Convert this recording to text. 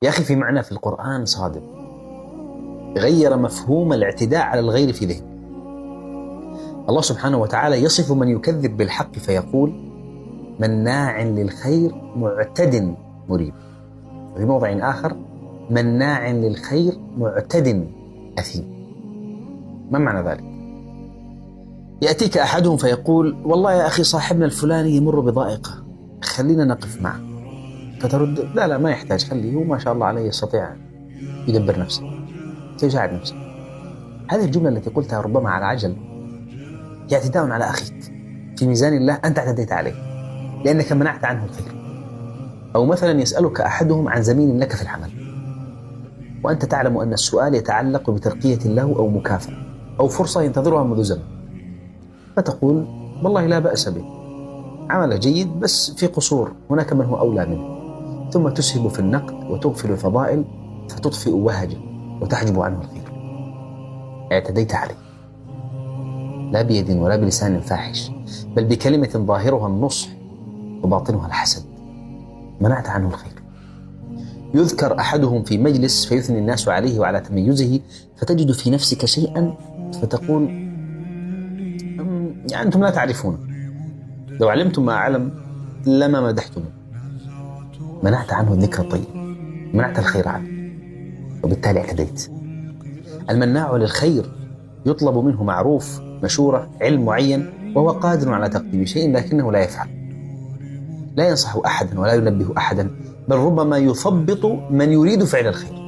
يا أخي في معنى في القرآن صادق غير مفهوم الاعتداء على الغير في ذهن. الله سبحانه وتعالى يصف من يكذب بالحق فيقول مناع للخير معتد مريب، وفي موضع آخر مناع للخير معتد أثيم. ما معنى ذلك؟ يأتيك أحدهم فيقول والله يا أخي صاحبنا الفلاني يمر بضائقة، خلينا نقف معه، فترد لا ما يحتاج، خليه، هو ما شاء الله عليه يستطيع يدبر نفسه، يساعد نفسه. هذه الجملة التي قلتها ربما على عجل هي اعتداء على أخيك في ميزان الله، أنت اعتديت عليه لأنك منعت عنه الخير. أو مثلا يسألك أحدهم عن زميل لك في العمل وأنت تعلم أن السؤال يتعلق بترقية له أو مكافأة أو فرصة ينتظرها منذ زمن، فتقول والله لا بأس به، عمل جيد بس في قصور، هناك من هو أولى منه، ثم تسهب في النقد وتغفل الفضائل فتطفئ وهجه وتحجب عنه الخير. اعتديت عليه لا بيد ولا بلسان فاحش، بل بكلمة ظاهرها النصح وباطنها الحسد، منعت عنه الخير. يذكر أحدهم في مجلس فيثني الناس عليه وعلى تميزه، فتجد في نفسك شيئا فتقول يعني أنتم لا تعرفون، لو علمتم ما أعلم لما مدحتم. منعت عنه الذكر الطيب، منعت الخير عنه، وبالتالي اعتديت. المناع للخير يطلب منه معروف، مشورة، علم معين، وهو قادر على تقديم شيء لكنه لا يفعل، لا ينصح أحدا ولا ينبه أحدا، بل ربما يثبط من يريد فعل الخير.